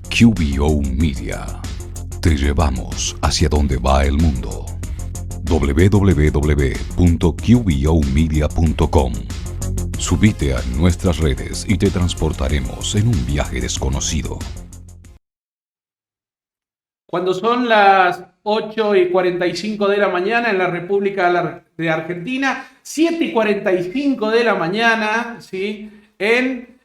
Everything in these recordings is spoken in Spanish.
QBO Media. Te llevamos hacia donde va el mundo. www.qbomedia.com. Subite a nuestras redes y te transportaremos en un viaje desconocido. Cuando son las 8:45 de la mañana en la República de Argentina, 7:45 de la mañana, ¿sí? En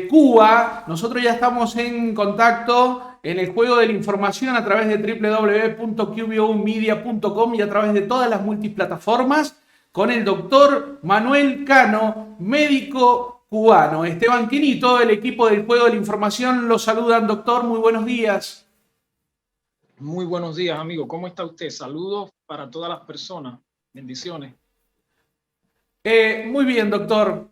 Cuba, nosotros ya estamos en contacto en el juego de la información a través de www.qbomedia.com y a través de todas las multiplataformas con el doctor Manuel Cano, médico cubano. Esteban Quini y todo el equipo del juego de la información los saludan, doctor. Muy buenos días. Muy buenos días, amigo. ¿Cómo está usted? Saludos para todas las personas. Bendiciones. Muy bien, doctor.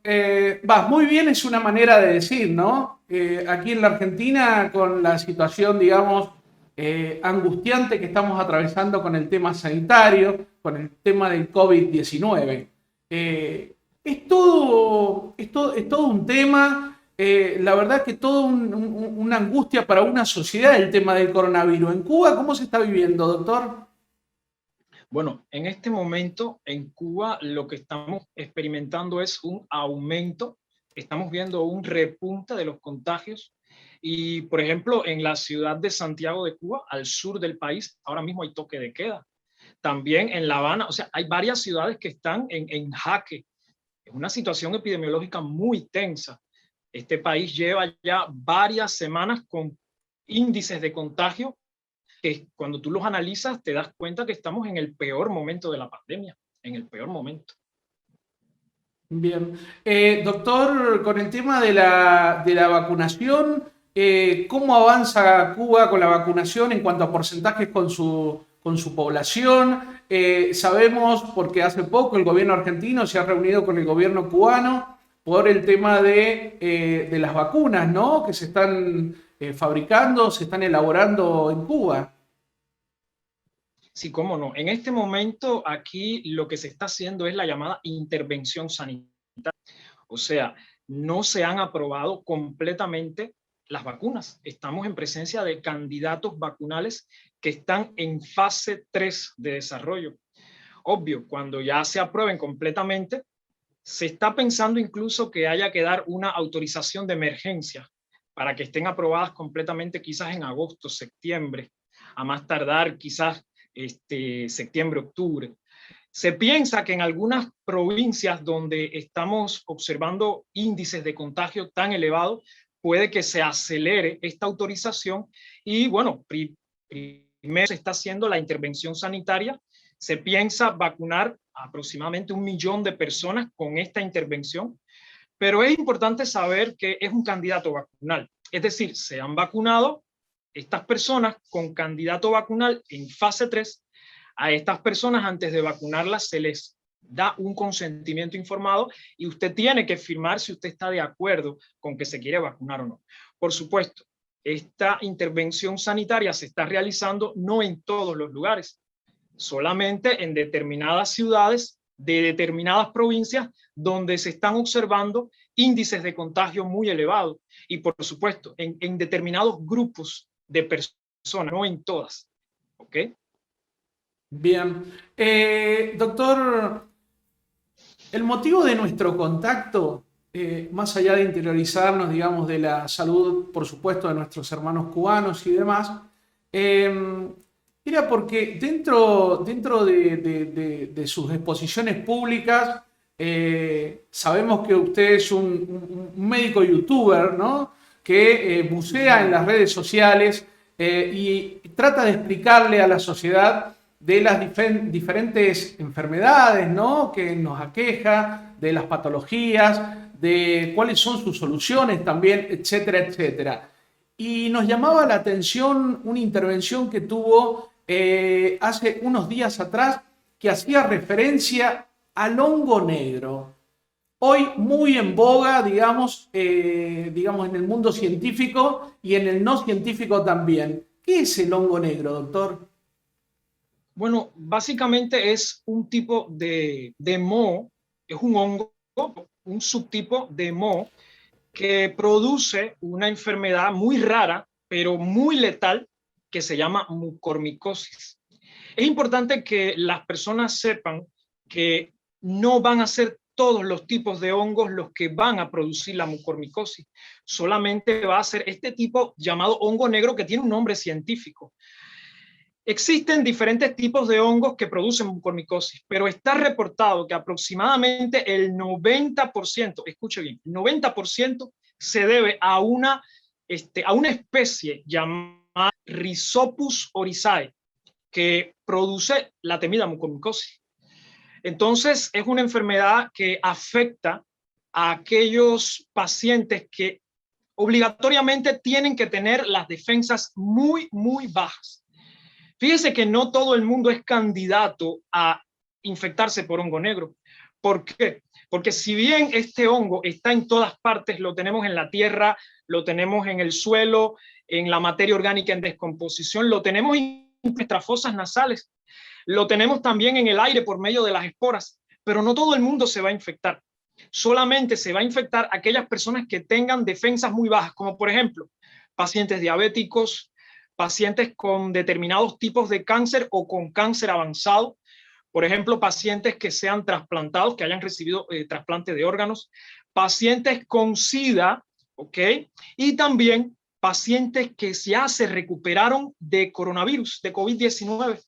Muy bien es una manera de decir, ¿no? Aquí en la Argentina, con la situación, digamos, angustiante que estamos atravesando con el tema sanitario, con el tema del COVID-19. Es todo un tema, la verdad que todo una angustia para una sociedad el tema del coronavirus. En Cuba, ¿cómo se está viviendo, doctor? Bueno, en este momento en Cuba lo que estamos experimentando es un aumento. Estamos viendo un repunte de los contagios. Y, por ejemplo, en la ciudad de Santiago de Cuba, al sur del país, ahora mismo hay toque de queda. También en La Habana, o sea, hay varias ciudades que están en jaque. Es una situación epidemiológica muy tensa. Este país lleva ya varias semanas con índices de contagio que cuando tú los analizas te das cuenta que estamos en el peor momento de la pandemia, en el peor momento. Bien. Doctor, con el tema de la vacunación, ¿cómo avanza Cuba con la vacunación en cuanto a porcentajes con su población? Sabemos, porque hace poco el gobierno argentino se ha reunido con el gobierno cubano por el tema de las vacunas, ¿no? Que se están fabricando, se están elaborando en Cuba. Sí, cómo no. En este momento aquí lo que se está haciendo es la llamada intervención sanitaria. O sea, no se han aprobado completamente las vacunas. Estamos en presencia de candidatos vacunales que están en fase 3 de desarrollo. Obvio, cuando ya se aprueben completamente, se está pensando incluso que haya que dar una autorización de emergencia para que estén aprobadas completamente quizás en agosto, septiembre, a más tardar quizás septiembre, octubre. Se piensa que en algunas provincias donde estamos observando índices de contagio tan elevados, puede que se acelere esta autorización y bueno, primero se está haciendo la intervención sanitaria. Se piensa vacunar aproximadamente 1 millón de personas con esta intervención, pero es importante saber que es un candidato vacunal. Es decir, se han vacunado estas personas con candidato vacunal en fase 3. A estas personas, antes de vacunarlas, se les da un consentimiento informado y usted tiene que firmar si usted está de acuerdo con que se quiere vacunar o no. Por supuesto, esta intervención sanitaria se está realizando no en todos los lugares, solamente en determinadas ciudades de determinadas provincias donde se están observando índices de contagio muy elevados y, por supuesto, en determinados grupos de personas, no en todas. ¿Ok? Bien. Doctor, el motivo de nuestro contacto, más allá de interiorizarnos, digamos, de la salud, por supuesto, de nuestros hermanos cubanos y demás, era porque dentro de sus exposiciones públicas, sabemos que usted es un médico youtuber, ¿no? Que bucea en las redes sociales y trata de explicarle a la sociedad de las diferentes enfermedades, ¿no? Que nos aqueja, de las patologías, de cuáles son sus soluciones también, etcétera, etcétera. Y nos llamaba la atención una intervención que tuvo hace unos días atrás que hacía referencia al hongo negro. Hoy muy en boga, digamos, en el mundo científico y en el no científico también. ¿Qué es el hongo negro, doctor? Bueno, básicamente es un tipo de moho, es un hongo, un subtipo de moho que produce una enfermedad muy rara pero muy letal, que se llama mucormicosis. Es importante que las personas sepan que no van a ser todos los tipos de hongos los que van a producir la mucormicosis. Solamente va a ser este tipo llamado hongo negro, que tiene un nombre científico. Existen diferentes tipos de hongos que producen mucormicosis, pero está reportado que aproximadamente el 90%, escuche bien, 90% se debe a una especie llamada Rhizopus oryzae, que produce la temida mucormicosis. Entonces, es una enfermedad que afecta a aquellos pacientes que obligatoriamente tienen que tener las defensas muy, muy bajas. Fíjese que no todo el mundo es candidato a infectarse por hongo negro. ¿Por qué? Porque si bien este hongo está en todas partes, lo tenemos en la tierra, lo tenemos en el suelo, en la materia orgánica en descomposición, lo tenemos en nuestras fosas nasales, lo tenemos también en el aire por medio de las esporas, pero no todo el mundo se va a infectar. Solamente se va a infectar aquellas personas que tengan defensas muy bajas, como por ejemplo, pacientes diabéticos, pacientes con determinados tipos de cáncer o con cáncer avanzado, por ejemplo, pacientes que sean trasplantados, que hayan recibido trasplante de órganos, pacientes con SIDA, ¿ok? Y también pacientes que ya se recuperaron de coronavirus, de COVID-19,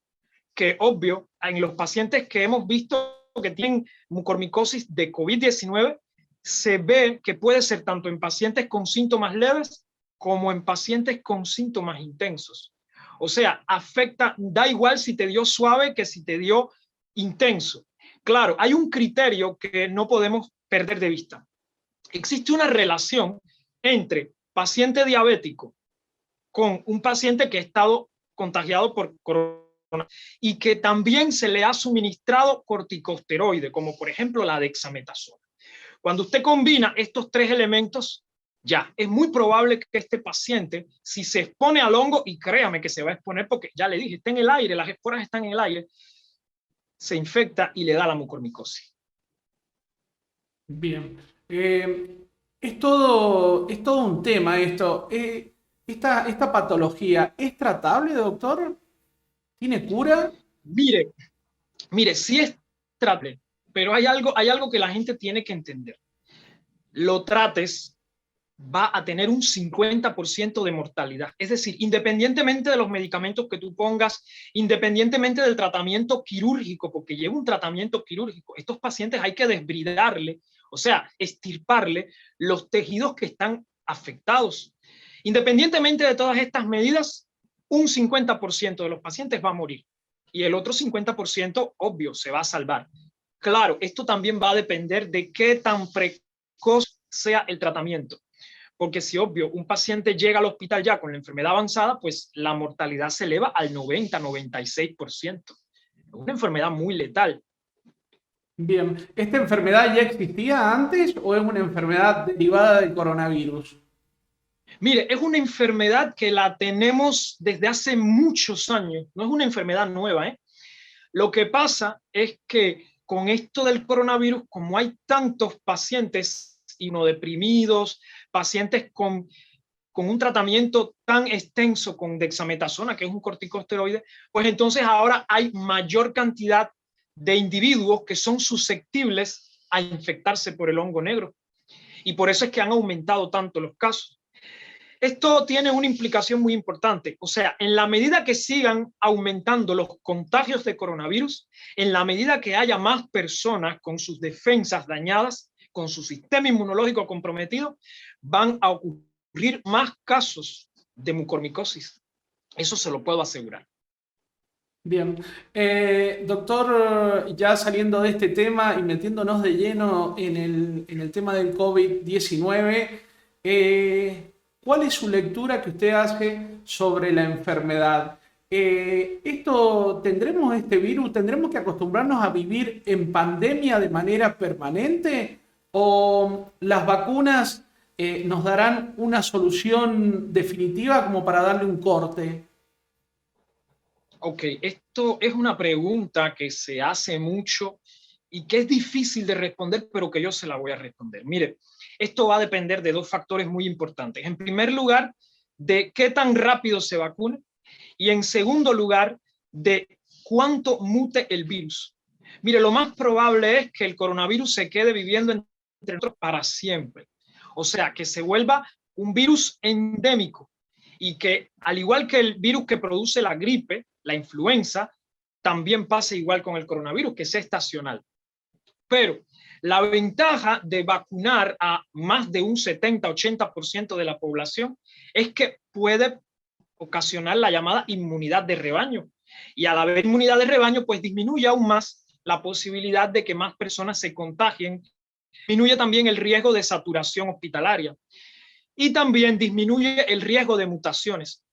que obvio, en los pacientes que hemos visto que tienen mucormicosis de COVID-19, se ve que puede ser tanto en pacientes con síntomas leves como en pacientes con síntomas intensos. O sea, afecta, da igual si te dio suave que si te dio intenso. Claro, hay un criterio que no podemos perder de vista. Existe una relación entre paciente diabético con un paciente que ha estado contagiado por corona y que también se le ha suministrado corticosteroide, como por ejemplo la dexametasona. Cuando usted combina estos tres elementos, ya, es muy probable que este paciente, si se expone al hongo, y créame que se va a exponer porque ya le dije, está en el aire, las esporas están en el aire, se infecta y le da la mucormicosis. Bien. Es todo un tema esto. Esta patología, ¿es tratable, doctor? ¿Tiene cura? Mire, sí es tratable, pero hay algo que la gente tiene que entender. Lo trates, va a tener un 50% de mortalidad. Es decir, independientemente de los medicamentos que tú pongas, independientemente del tratamiento quirúrgico, porque lleva un tratamiento quirúrgico, estos pacientes hay que desbridarle, o sea, extirparle los tejidos que están afectados. Independientemente de todas estas medidas, un 50% de los pacientes va a morir y el otro 50%, obvio, se va a salvar. Claro, esto también va a depender de qué tan precoz sea el tratamiento. Porque si, obvio, un paciente llega al hospital ya con la enfermedad avanzada, pues la mortalidad se eleva al 90-96%. Es una enfermedad muy letal. Bien. ¿Esta enfermedad ya existía antes o es una enfermedad derivada del coronavirus? Mire, es una enfermedad que la tenemos desde hace muchos años. No es una enfermedad nueva, ¿eh? Lo que pasa es que con esto del coronavirus, como hay tantos pacientes inmunodeprimidos, pacientes con un tratamiento tan extenso con dexametasona, que es un corticosteroide, pues entonces ahora hay mayor cantidad de individuos que son susceptibles a infectarse por el hongo negro. Y por eso es que han aumentado tanto los casos. Esto tiene una implicación muy importante. O sea, en la medida que sigan aumentando los contagios de coronavirus, en la medida que haya más personas con sus defensas dañadas, con su sistema inmunológico comprometido, van a ocurrir más casos de mucormicosis. Eso se lo puedo asegurar. Bien. Doctor, ya saliendo de este tema y metiéndonos de lleno en el tema del COVID-19, ¿cuál es su lectura que usted hace sobre la enfermedad? ¿Tendremos este virus? ¿Tendremos que acostumbrarnos a vivir en pandemia de manera permanente? ¿O las vacunas nos darán una solución definitiva como para darle un corte? Ok, esto es una pregunta que se hace mucho y que es difícil de responder, pero que yo se la voy a responder. Mire, esto va a depender de dos factores muy importantes. En primer lugar, de qué tan rápido se vacune y en segundo lugar de cuánto mute el virus. Mire, lo más probable es que el coronavirus se quede viviendo entre nosotros para siempre. O sea, que se vuelva un virus endémico y que, al igual que el virus que produce la gripe, la influenza, también pase igual con el coronavirus, que es estacional. Pero la ventaja de vacunar a más de un 70-80% de la población es que puede ocasionar la llamada inmunidad de rebaño. Y al haber inmunidad de rebaño, pues disminuye aún más la posibilidad de que más personas se contagien. Disminuye también el riesgo de saturación hospitalaria y también disminuye el riesgo de mutaciones.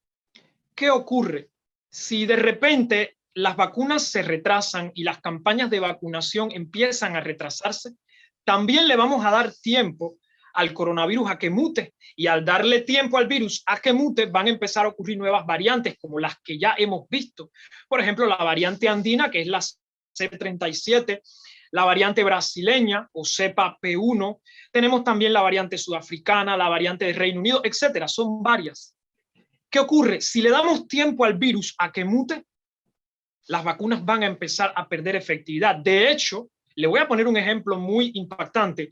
¿Qué ocurre? Si de repente las vacunas se retrasan y las campañas de vacunación empiezan a retrasarse, también le vamos a dar tiempo al coronavirus a que mute, y al darle tiempo al virus a que mute van a empezar a ocurrir nuevas variantes como las que ya hemos visto. Por ejemplo, la variante andina, que es la C37, la variante brasileña o cepa P1, tenemos también la variante sudafricana, la variante de Reino Unido, etcétera. Son varias. ¿Qué ocurre? Si le damos tiempo al virus a que mute, las vacunas van a empezar a perder efectividad. De hecho, le voy a poner un ejemplo muy impactante.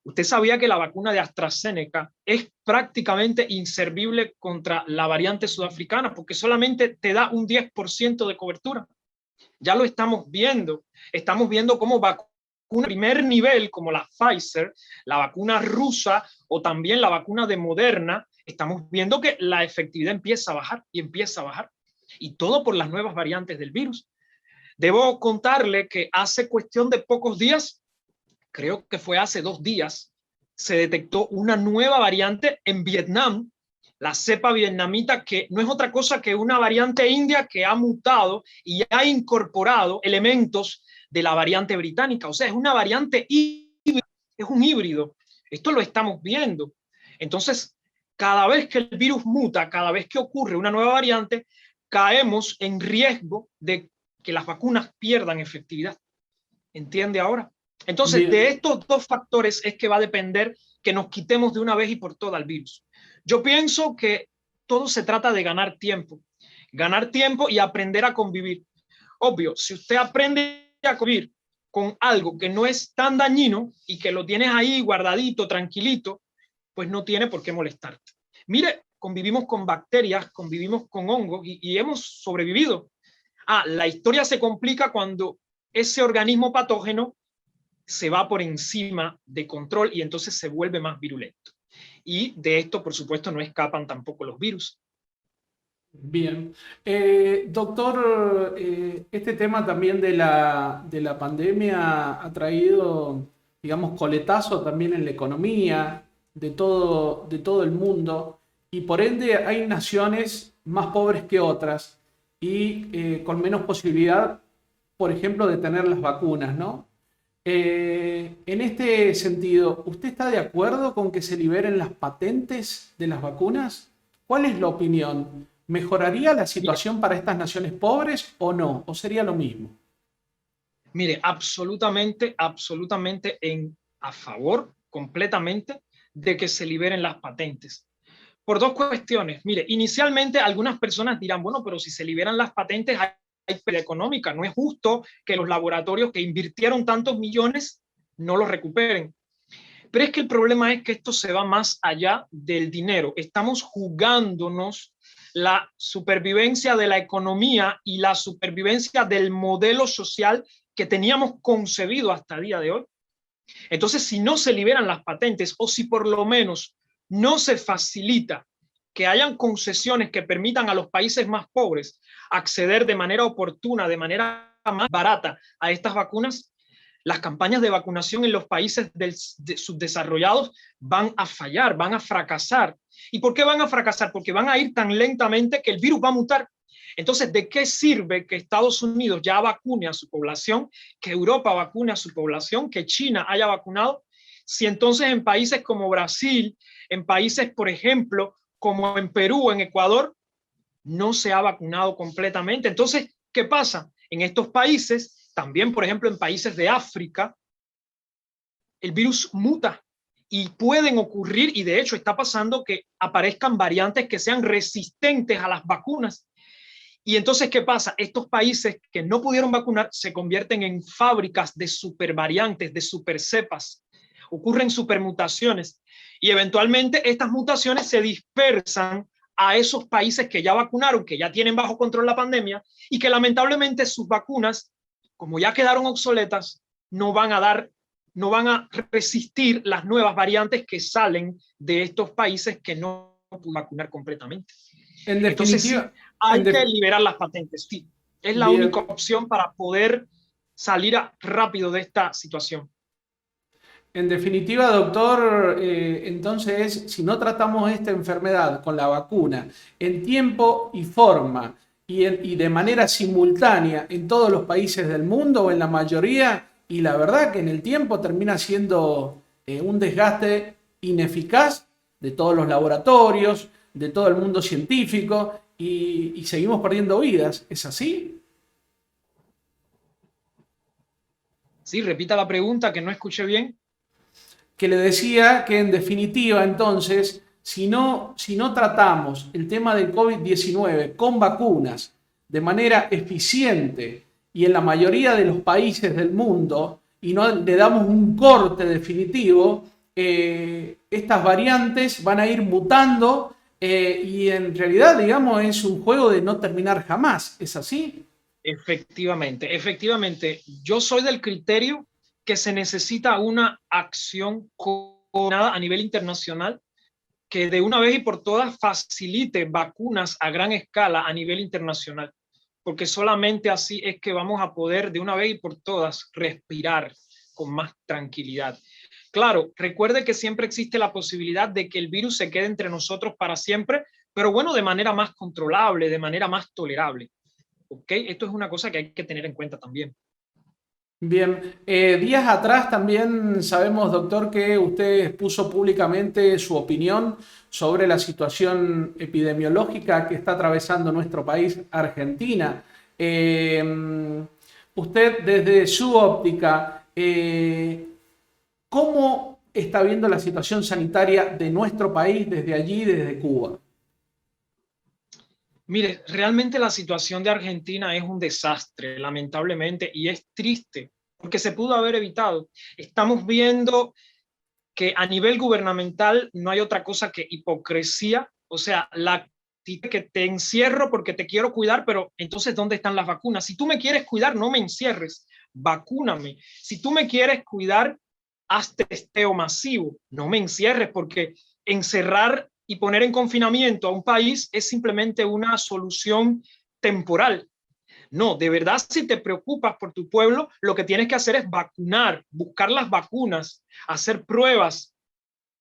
¿Usted sabía que la vacuna de AstraZeneca es prácticamente inservible contra la variante sudafricana porque solamente te da un 10% de cobertura? Ya lo estamos viendo cómo vacuna de primer nivel como la Pfizer, la vacuna rusa o también la vacuna de Moderna, estamos viendo que la efectividad empieza a bajar y empieza a bajar. Y todo por las nuevas variantes del virus. Debo contarle que hace cuestión de pocos días, creo que fue hace 2 días, se detectó una nueva variante en Vietnam, la cepa vietnamita, que no es otra cosa que una variante india que ha mutado y ha incorporado elementos de la variante británica. O sea, es una variante híbrida, es un híbrido. Esto lo estamos viendo. Entonces, cada vez que el virus muta, cada vez que ocurre una nueva variante, caemos en riesgo de que las vacunas pierdan efectividad. ¿Entiende ahora? Entonces, Bien. de estos 2 factores es que va a depender que nos quitemos de una vez y por todas el virus. Yo pienso que todo se trata de ganar tiempo y aprender a convivir. Obvio, si usted aprende a convivir con algo que no es tan dañino y que lo tienes ahí guardadito, tranquilito, pues no tiene por qué molestarte. Mire, convivimos con bacterias, convivimos con hongos y hemos sobrevivido. La historia se complica cuando ese organismo patógeno se va por encima de control y entonces se vuelve más virulento. Y de esto, por supuesto, no escapan tampoco los virus. Bien. Doctor, este tema también de la pandemia ha traído, digamos, coletazo también en la economía de todo el mundo, y por ende hay naciones más pobres que otras y con menos posibilidad, por ejemplo, de tener las vacunas, ¿no? En este sentido, ¿usted está de acuerdo con que se liberen las patentes de las vacunas? ¿Cuál es la opinión? ¿Mejoraría la situación para estas naciones pobres o no? ¿O sería lo mismo? Mire, absolutamente a favor, completamente, de que se liberen las patentes. Por 2 cuestiones. Mire, inicialmente algunas personas dirán, bueno, pero si se liberan las patentes hay pérdida económica. No es justo que los laboratorios que invirtieron tantos millones no los recuperen. Pero es que el problema es que esto se va más allá del dinero. Estamos jugándonos la supervivencia de la economía y la supervivencia del modelo social que teníamos concebido hasta el día de hoy. Entonces, si no se liberan las patentes o si por lo menos no se facilita que hayan concesiones que permitan a los países más pobres acceder de manera oportuna, de manera más barata a estas vacunas, las campañas de vacunación en los países subdesarrollados van a fallar, van a fracasar. ¿Y por qué van a fracasar? Porque van a ir tan lentamente que el virus va a mutar. Entonces, ¿de qué sirve que Estados Unidos ya vacune a su población, que Europa vacune a su población, que China haya vacunado, si entonces en países como Brasil, en países, por ejemplo, como en Perú, en Ecuador, no se ha vacunado completamente? Entonces, ¿qué pasa? En estos países, también, por ejemplo, en países de África, el virus muta y pueden ocurrir, y de hecho está pasando, que aparezcan variantes que sean resistentes a las vacunas. Y entonces, ¿qué pasa? Estos países que no pudieron vacunar se convierten en fábricas de supervariantes, de supercepas. Ocurren supermutaciones y eventualmente estas mutaciones se dispersan a esos países que ya vacunaron, que ya tienen bajo control la pandemia y que lamentablemente sus vacunas, como ya quedaron obsoletas, no van a resistir las nuevas variantes que salen de estos países que no pueden vacunar completamente. En Entonces sí, definitiva, hay que liberar las patentes, sí. Es la bien, única opción para poder salir rápido de esta situación. En definitiva, doctor, entonces, si no tratamos esta enfermedad con la vacuna en tiempo y forma y de manera simultánea en todos los países del mundo o en la mayoría, y la verdad que en el tiempo termina siendo un desgaste ineficaz de todos los laboratorios, de todo el mundo científico y seguimos perdiendo vidas. ¿Es así? Sí, repita la pregunta que no escuché bien. Que le decía que en definitiva entonces, si no tratamos el tema del COVID-19 con vacunas de manera eficiente y en la mayoría de los países del mundo y no le damos un corte definitivo, estas variantes van a ir mutando y en realidad, digamos, es un juego de no terminar jamás. ¿Es así? Efectivamente, efectivamente. Yo soy del criterio que se necesita una acción coordinada a nivel internacional que de una vez y por todas facilite vacunas a gran escala a nivel internacional, porque solamente así es que vamos a poder de una vez y por todas respirar con más tranquilidad. Claro, recuerde que siempre existe la posibilidad de que el virus se quede entre nosotros para siempre, pero bueno, de manera más controlable, de manera más tolerable. ¿Ok? Esto es una cosa que hay que tener en cuenta también. Bien, días atrás también sabemos, doctor, que usted expuso públicamente su opinión sobre la situación epidemiológica que está atravesando nuestro país, Argentina. Usted, desde su óptica, ¿cómo está viendo la situación sanitaria de nuestro país desde allí, desde Cuba? Mire, realmente la situación de Argentina es un desastre, lamentablemente, y es triste porque se pudo haber evitado. Estamos viendo que a nivel gubernamental no hay otra cosa que hipocresía, o sea, la actitud que te encierro porque te quiero cuidar, pero entonces, ¿dónde están las vacunas? Si tú me quieres cuidar, no me encierres, vacúname. Si tú me quieres cuidar, haz testeo masivo, no me encierres, porque encerrar y poner en confinamiento a un país es simplemente una solución temporal. No, de verdad, si te preocupas por tu pueblo, lo que tienes que hacer es vacunar, buscar las vacunas, hacer pruebas.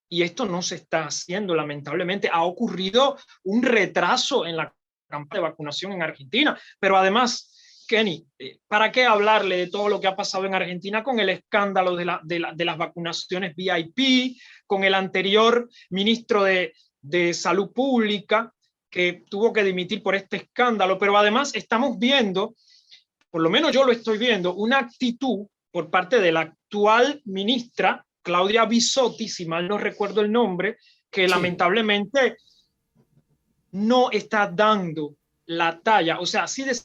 Y esto no se está haciendo, lamentablemente. Ha ocurrido un retraso en la campaña de vacunación en Argentina. Pero además, Kenny, ¿para qué hablarle de todo lo que ha pasado en Argentina con el escándalo de las vacunaciones VIP, con el anterior ministro de Salud Pública, que tuvo que dimitir por este escándalo? Pero además estamos viendo, por lo menos yo lo estoy viendo, una actitud por parte de la actual ministra, Claudia Bisotti, si mal no recuerdo el nombre, que sí, lamentablemente no está dando la talla. O sea, así de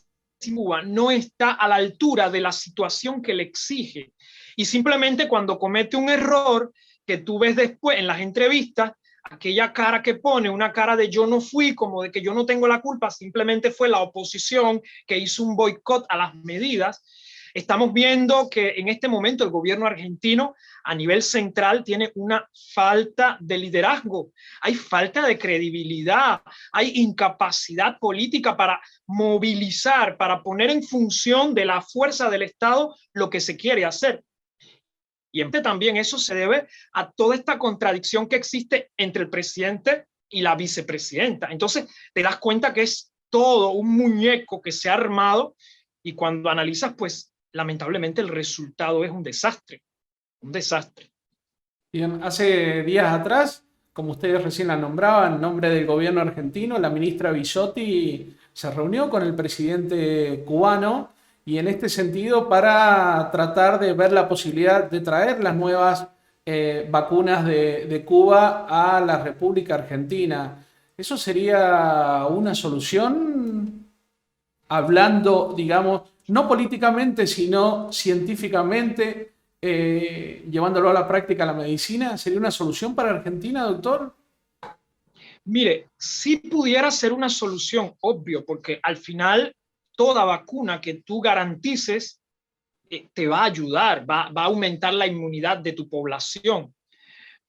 Cuba no está a la altura de la situación que le exige. Y simplemente cuando comete un error que tú ves después en las entrevistas, aquella cara que pone, una cara de yo no fui, como de que yo no tengo la culpa, simplemente fue la oposición que hizo un boicot a las medidas. Estamos viendo que en este momento el gobierno argentino a nivel central tiene una falta de liderazgo, hay falta de credibilidad, hay incapacidad política para movilizar, para poner en función de la fuerza del Estado lo que se quiere hacer. Y también eso se debe a toda esta contradicción que existe entre el presidente y la vicepresidenta. Entonces te das cuenta que es todo un muñeco que se ha armado y cuando analizas, pues lamentablemente el resultado es un desastre, un desastre. Bien, hace días atrás, como ustedes recién la nombraban, en nombre del gobierno argentino, la ministra Bisotti se reunió con el presidente cubano y en este sentido para tratar de ver la posibilidad de traer las nuevas vacunas de Cuba a la República Argentina. ¿Eso sería una solución? Hablando, digamos, no políticamente, sino científicamente, llevándolo a la práctica, a la medicina, ¿sería una solución para Argentina, doctor? Mire, si pudiera ser una solución, obvio, porque al final toda vacuna que tú garantices te va a ayudar, va a aumentar la inmunidad de tu población.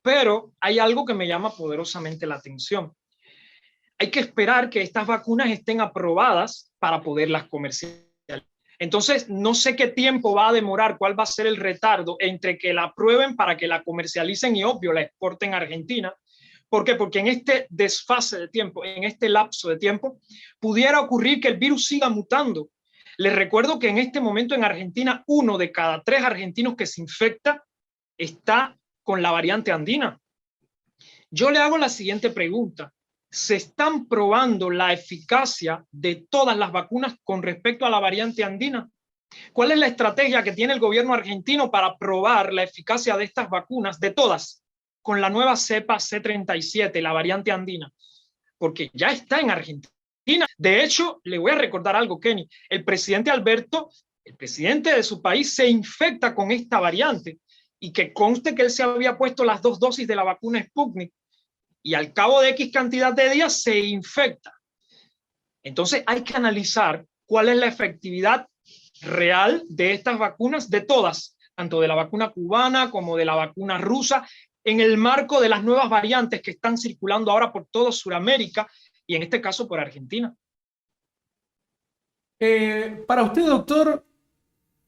Pero hay algo que me llama poderosamente la atención. Hay que esperar que estas vacunas estén aprobadas para poderlas comercializar. Entonces, no sé qué tiempo va a demorar, cuál va a ser el retardo entre que la aprueben para que la comercialicen y, obvio, la exporten a Argentina. ¿Por qué? Porque en este desfase de tiempo, en este lapso de tiempo, pudiera ocurrir que el virus siga mutando. Les recuerdo que en este momento en Argentina, 1 de cada 3 argentinos que se infecta está con la variante andina. Yo le hago la siguiente pregunta. ¿Se están probando la eficacia de todas las vacunas con respecto a la variante andina? ¿Cuál es la estrategia que tiene el gobierno argentino para probar la eficacia de estas vacunas, de todas, con la nueva cepa C37, la variante andina? Porque ya está en Argentina. De hecho, le voy a recordar algo, Kenny. El presidente Alberto, el presidente de su país, se infecta con esta variante y que conste que él se había puesto las 2 dosis de la vacuna Sputnik y al cabo de X cantidad de días se infecta. Entonces hay que analizar cuál es la efectividad real de estas vacunas, de todas, tanto de la vacuna cubana como de la vacuna rusa, en el marco de las nuevas variantes que están circulando ahora por toda Sudamérica y en este caso por Argentina. Para usted, doctor,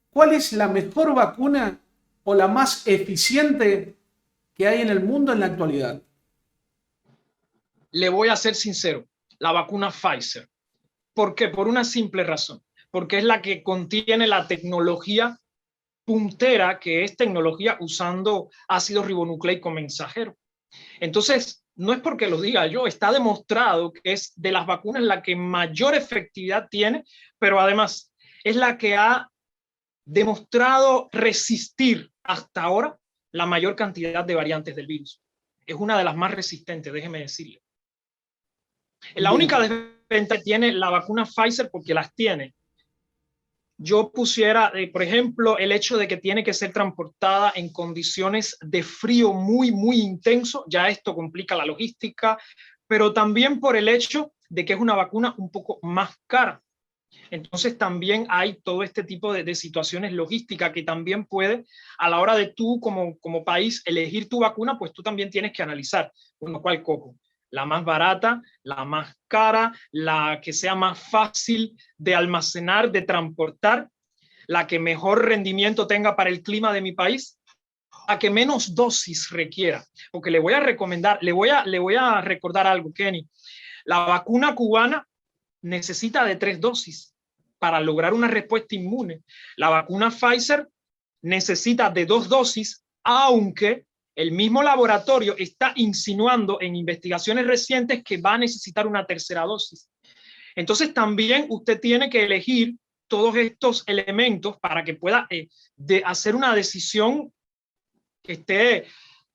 ¿cuál es la mejor vacuna o la más eficiente que hay en el mundo en la actualidad? Le voy a ser sincero, la vacuna Pfizer. ¿Por qué? Por una simple razón, porque es la que contiene la tecnología puntera, que es tecnología usando ácido ribonucleico mensajero. Entonces, no es porque lo diga yo, está demostrado que es de las vacunas la que mayor efectividad tiene, pero además es la que ha demostrado resistir hasta ahora la mayor cantidad de variantes del virus. Es una de las más resistentes, déjeme decirle. La única desventaja que tiene la vacuna Pfizer, porque las tiene, yo pusiera, por ejemplo, el hecho de que tiene que ser transportada en condiciones de frío muy, muy intenso, ya esto complica la logística, pero también por el hecho de que es una vacuna un poco más cara. Entonces también hay todo este tipo de situaciones logísticas que también puede, a la hora de tú como país elegir tu vacuna, pues tú también tienes que analizar, bueno, ¿cuál cojo? La más barata, la más cara, la que sea más fácil de almacenar, de transportar, la que mejor rendimiento tenga para el clima de mi país, a que menos dosis requiera. Porque le voy a recomendar, le voy a recordar algo, Kenny. La vacuna cubana necesita de 3 dosis para lograr una respuesta inmune. La vacuna Pfizer necesita de 2 dosis, aunque el mismo laboratorio está insinuando en investigaciones recientes que va a necesitar una tercera dosis. Entonces también usted tiene que elegir todos estos elementos para que pueda hacer una decisión que esté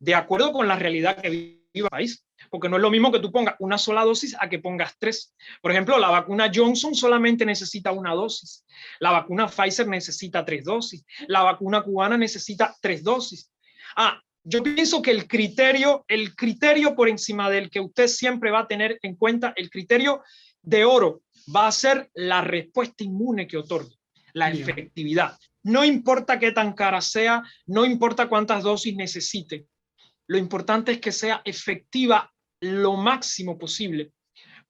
de acuerdo con la realidad que vive el país. Porque no es lo mismo que tú pongas una sola dosis a que pongas 3. Por ejemplo, la vacuna Johnson solamente necesita 1 dosis. La vacuna Pfizer necesita 3 dosis. La vacuna cubana necesita 3 dosis. Yo pienso que el criterio por encima del que usted siempre va a tener en cuenta, el criterio de oro, va a ser la respuesta inmune que otorgue, la efectividad. No importa qué tan cara sea, no importa cuántas dosis necesite. Lo importante es que sea efectiva lo máximo posible,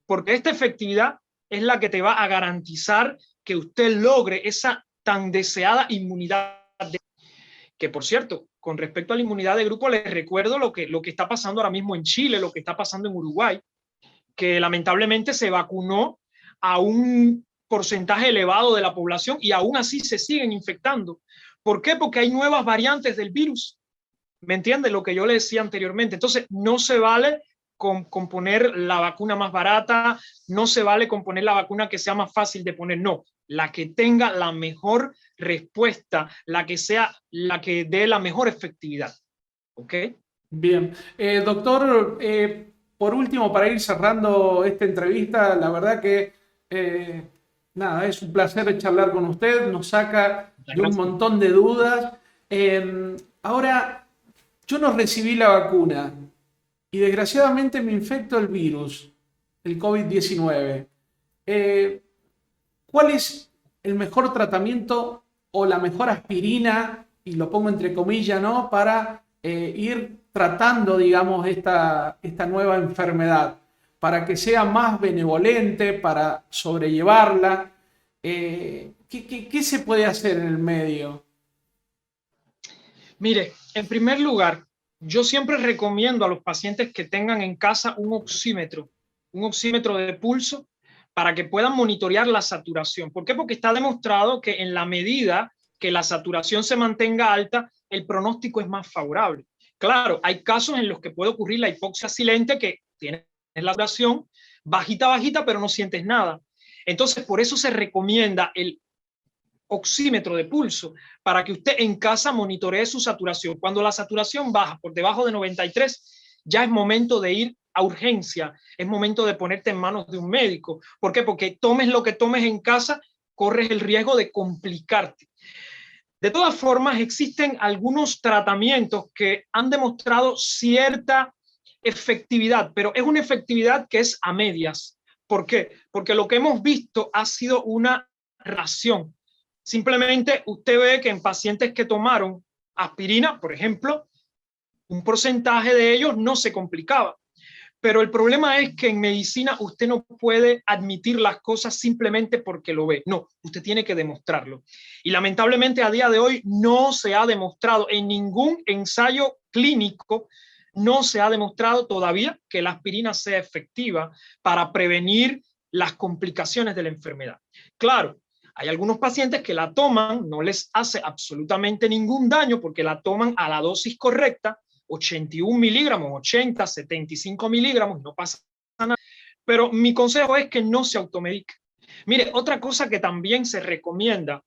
porque esta efectividad es la que te va a garantizar que usted logre esa tan deseada inmunidad. Que por cierto, con respecto a la inmunidad de grupo, les recuerdo lo que está pasando ahora mismo en Chile, lo que está pasando en Uruguay, que lamentablemente se vacunó a un porcentaje elevado de la población y aún así se siguen infectando. ¿Por qué? Porque hay nuevas variantes del virus. ¿Me entiende lo que yo le decía anteriormente? Entonces, no se vale con poner la vacuna más barata, no se vale con poner la vacuna que sea más fácil de poner, no. La que tenga la mejor respuesta, la que sea, la que dé la mejor efectividad. ¿Ok? Bien. Doctor, por último, para ir cerrando esta entrevista, la verdad que eh, nada, es un placer charlar con usted, nos saca Muchas de un gracias. montón de dudas. Ahora, yo no recibí la vacuna y desgraciadamente me infecto el virus, el COVID-19. Eh, ¿Cuál es el mejor tratamiento o la mejor aspirina, y lo pongo entre comillas, ¿no? Para ir tratando, digamos, esta nueva enfermedad, para que sea más benevolente, para sobrellevarla. ¿Qué se puede hacer en el medio? Mire, en primer lugar, yo siempre recomiendo a los pacientes que tengan en casa un oxímetro de pulso para que puedan monitorear la saturación. ¿Por qué? Porque está demostrado que en la medida que la saturación se mantenga alta, el pronóstico es más favorable. Claro, hay casos en los que puede ocurrir la hipoxia silente, que tiene la saturación bajita, bajita, pero no sientes nada. Entonces, por eso se recomienda el oxímetro de pulso para que usted en casa monitoree su saturación. Cuando la saturación baja por debajo de 93, ya es momento de ir a urgencia, es momento de ponerte en manos de un médico. ¿Por qué? Porque tomes lo que tomes en casa, corres el riesgo de complicarte. De todas formas, existen algunos tratamientos que han demostrado cierta efectividad, pero es una efectividad que es a medias. ¿Por qué? Porque lo que hemos visto ha sido una ración. Simplemente usted ve que en pacientes que tomaron aspirina, por ejemplo, un porcentaje de ellos no se complicaba. Pero el problema es que en medicina usted no puede admitir las cosas simplemente porque lo ve. No, usted tiene que demostrarlo. Y lamentablemente a día de hoy no se ha demostrado en ningún ensayo clínico, no se ha demostrado todavía que la aspirina sea efectiva para prevenir las complicaciones de la enfermedad. Claro, hay algunos pacientes que la toman, no les hace absolutamente ningún daño porque la toman a la dosis correcta, 81 miligramos, 80, 75 miligramos, no pasa nada. Pero mi consejo es que no se automedique. Mire, otra cosa que también se recomienda,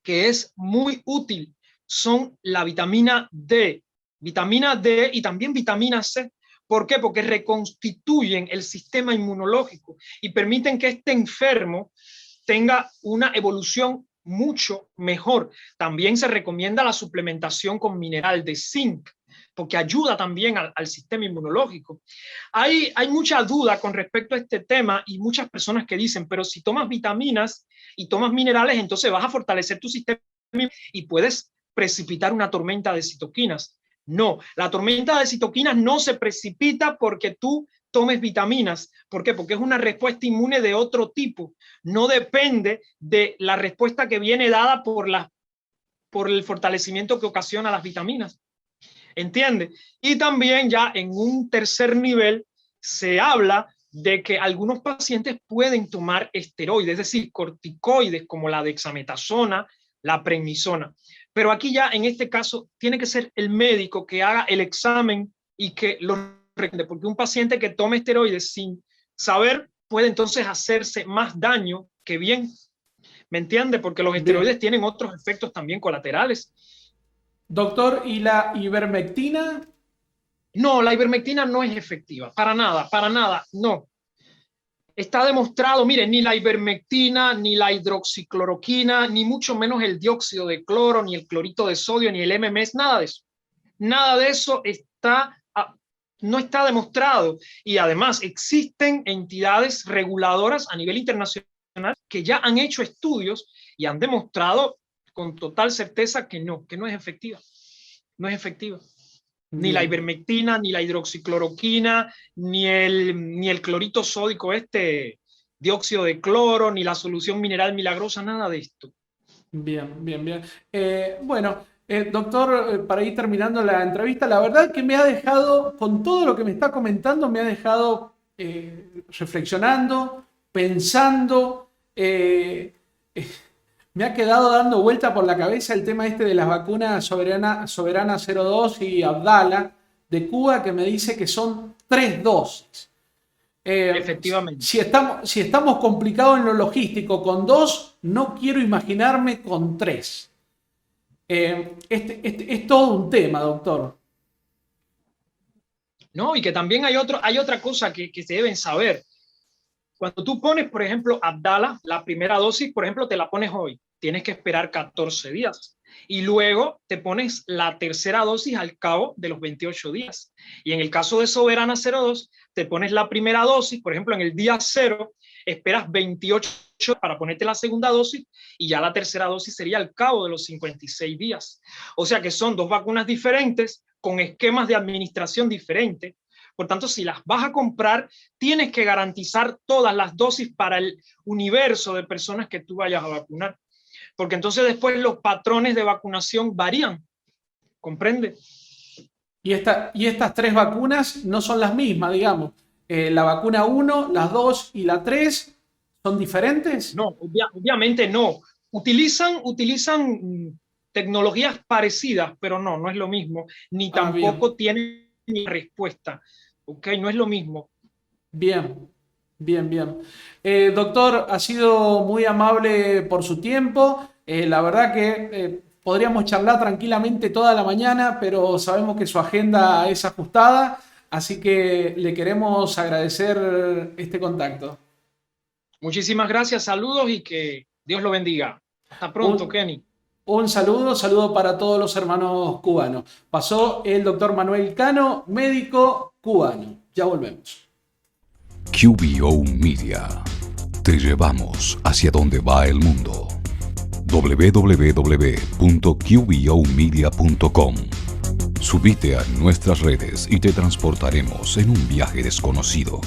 que es muy útil, son la vitamina D y también vitamina C. ¿Por qué? Porque reconstituyen el sistema inmunológico y permiten que este enfermo tenga una evolución mucho mejor. También se recomienda la suplementación con mineral de zinc, porque ayuda también al sistema inmunológico. Hay mucha duda con respecto a este tema y muchas personas que dicen, pero si tomas vitaminas y tomas minerales, entonces vas a fortalecer tu sistema y puedes precipitar una tormenta de citoquinas. No, la tormenta de citoquinas no se precipita porque tú tomes vitaminas. ¿Por qué? Porque es una respuesta inmune de otro tipo. No depende de la respuesta que viene dada por el fortalecimiento que ocasiona las vitaminas. ¿Entiende? Y también ya en un tercer nivel se habla de que algunos pacientes pueden tomar esteroides, es decir, corticoides como la dexametasona, la prednisona. Pero aquí ya en este caso tiene que ser el médico que haga el examen y que lo recomiende, porque un paciente que tome esteroides sin saber puede entonces hacerse más daño que bien. ¿Me entiende? Porque los Bien. esteroides tienen otros efectos también colaterales. Doctor, ¿y la ivermectina? No, la ivermectina no es efectiva, para nada, no. Está demostrado, mire, ni la ivermectina, ni la hidroxicloroquina, ni mucho menos el dióxido de cloro, ni el clorito de sodio, ni el MMS, nada de eso. Nada de eso no está demostrado. Y además existen entidades reguladoras a nivel internacional que ya han hecho estudios y han demostrado con total certeza que no es efectiva. No es efectiva. Ni la Bien. ivermectina, ni la hidroxicloroquina, ni el clorito sódico, dióxido de cloro, ni la solución mineral milagrosa, nada de esto. Bien, bien, bien. Bueno, doctor, para ir terminando la entrevista, la verdad que me ha dejado, con todo lo que me está comentando, me ha dejado reflexionando, pensando, me ha quedado dando vuelta por la cabeza el tema este de las vacunas Soberana 02 y Abdala de Cuba, que me dice que son 3 dosis. Efectivamente. Si estamos complicados en lo logístico con 2, no quiero imaginarme con 3. Es todo un tema, doctor. No, y que también hay otra cosa que se deben saber. Cuando tú pones, por ejemplo, Abdala, la primera dosis, por ejemplo, te la pones hoy, tienes que esperar 14 días. Y luego te pones la tercera dosis al cabo de los 28 días. Y en el caso de Soberana 02, te pones la primera dosis, por ejemplo, en el día 0, esperas 28 para ponerte la segunda dosis y ya la tercera dosis sería al cabo de los 56 días. O sea que son dos vacunas diferentes con esquemas de administración diferentes. Por tanto, si las vas a comprar, tienes que garantizar todas las dosis para el universo de personas que tú vayas a vacunar. Porque entonces después los patrones de vacunación varían. ¿Comprende? Y estas 3 vacunas no son las mismas, digamos. La vacuna 1, las 2 y la 3 son diferentes. No, obviamente no. Utilizan tecnologías parecidas, pero no es lo mismo. Ni tampoco tienen respuesta. ¿Ok? No es lo mismo. Bien. Doctor, ha sido muy amable por su tiempo. La verdad que podríamos charlar tranquilamente toda la mañana, pero sabemos que su agenda es ajustada, así que le queremos agradecer este contacto. Muchísimas gracias, saludos y que Dios lo bendiga. Hasta pronto, Kenny. Un saludo para todos los hermanos cubanos. Pasó el doctor Manuel Cano, médico cubano. Ya volvemos. QBO Media. Te llevamos hacia donde va el mundo. www.qbomedia.com. Subite a nuestras redes y te transportaremos en un viaje desconocido.